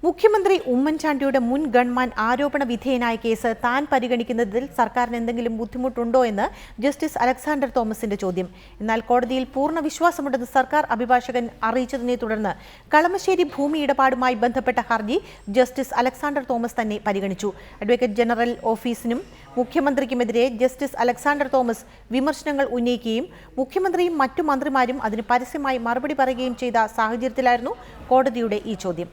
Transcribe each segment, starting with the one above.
മുഖ്യമന്ത്രി ഉമ്മൻചാണ്ടിയുടെ മുൻ ഗൺമാൻ ആരോപണ വിധേയനായ കേസ് താൻ പരിഗണിക്കുന്നതിൽ സർക്കാരിന് എന്തെങ്കിലും ബുദ്ധിമുട്ടുണ്ടോ എന്ന് ജസ്റ്റിസ് അലക്സാണ്ടർ തോമസിന്റെ ചോദ്യം. എന്നാൽ കോടതിയിൽ പൂർണ്ണ വിശ്വാസമുണ്ടെന്ന് സർക്കാർ അഭിഭാഷകൻ അറിയിച്ചതിനെ തുടർന്ന് കളമശ്ശേരി ഭൂമി ഇടപാടുമായി ബന്ധപ്പെട്ട ഹർജി ജസ്റ്റിസ് അലക്സാണ്ടർ തോമസ് തന്നെ പരിഗണിച്ചു. അഡ്വക്കേറ്റ് ജനറൽ ഓഫീസിനും മുഖ്യമന്ത്രിക്കുമെതിരെ ജസ്റ്റിസ് അലക്സാണ്ടർ തോമസ് വിമർശനങ്ങൾ ഉന്നയിക്കുകയും മുഖ്യമന്ത്രിയും മറ്റു മന്ത്രിമാരും അതിന് പരസ്യമായി മറുപടി പറയുകയും ചെയ്ത സാഹചര്യത്തിലായിരുന്നു കോടതിയുടെ ഈ ചോദ്യം.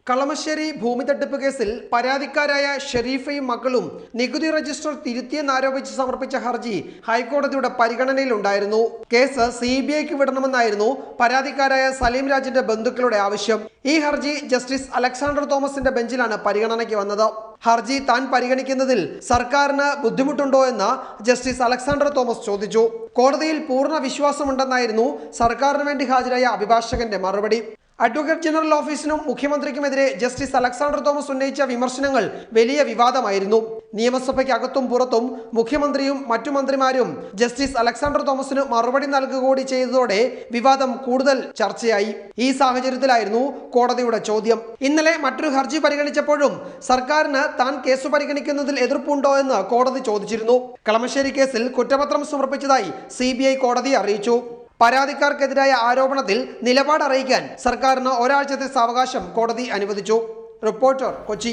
കളമശ്ശേരി ഭൂമി തട്ടിപ്പ് കേസിൽ പരാതിക്കാരായ ഷെരീഫയും മക്കളും നികുതി രജിസ്റ്റർ തിരുത്തിയെന്നാരോപിച്ച് സമർപ്പിച്ച ഹർജി ഹൈക്കോടതിയുടെ പരിഗണനയിലുണ്ടായിരുന്നു. കേസ് CBIക്ക് വിടണമെന്നായിരുന്നു പരാതിക്കാരായ സലീം രാജിന്റെ ബന്ധുക്കളുടെ ആവശ്യം. ഈ ഹർജി ജസ്റ്റിസ് അലക്സാണ്ടർ തോമസിന്റെ ബെഞ്ചിലാണ് പരിഗണനയ്ക്ക് വന്നത്. ഹർജി താൻ പരിഗണിക്കുന്നതിൽ സർക്കാരിന് ബുദ്ധിമുട്ടുണ്ടോ എന്ന് ജസ്റ്റിസ് അലക്സാണ്ടർ തോമസ് ചോദിച്ചു. കോടതിയിൽ പൂർണ്ണ വിശ്വാസമുണ്ടെന്നായിരുന്നു സർക്കാരിന് വേണ്ടി ഹാജരായ അഭിഭാഷകന്റെ മറുപടി. അഡ്വക്കേറ്റ് ജനറൽ ഓഫീസിനും മുഖ്യമന്ത്രിക്കുമെതിരെ ജസ്റ്റിസ് അലക്സാണ്ടർ തോമസ് ഉന്നയിച്ച വിമർശനങ്ങൾ വലിയ വിവാദമായിരുന്നു. നിയമസഭയ്ക്ക് അകത്തും പുറത്തും മുഖ്യമന്ത്രിയും മറ്റു മന്ത്രിമാരും ജസ്റ്റിസ് അലക്സാണ്ടർ തോമസിന് മറുപടി നൽകുക കൂടി ചെയ്തതോടെ വിവാദം കൂടുതൽ ചർച്ചയായി. ഈ സാഹചര്യത്തിലായിരുന്നു കോടതിയുടെ ചോദ്യം. ഇന്നലെ മറ്റൊരു ഹർജി പരിഗണിച്ചപ്പോഴും സർക്കാരിന് താൻ കേസ് പരിഗണിക്കുന്നതിൽ എതിർപ്പുണ്ടോ എന്ന് കോടതി ചോദിച്ചിരുന്നു. കളമശ്ശേരി കേസിൽ കുറ്റപത്രം സമർപ്പിച്ചതായി CBI കോടതിയെ അറിയിച്ചു. പരാതിക്കാർക്കെതിരായ ആരോപണത്തിൽ നിലപാട് അറിയിക്കാൻ സർക്കാരിന് ഒരാഴ്ചത്തെ സാവകാശം കോടതി അനുവദിച്ചു. റിപ്പോർട്ടർ, കൊച്ചി.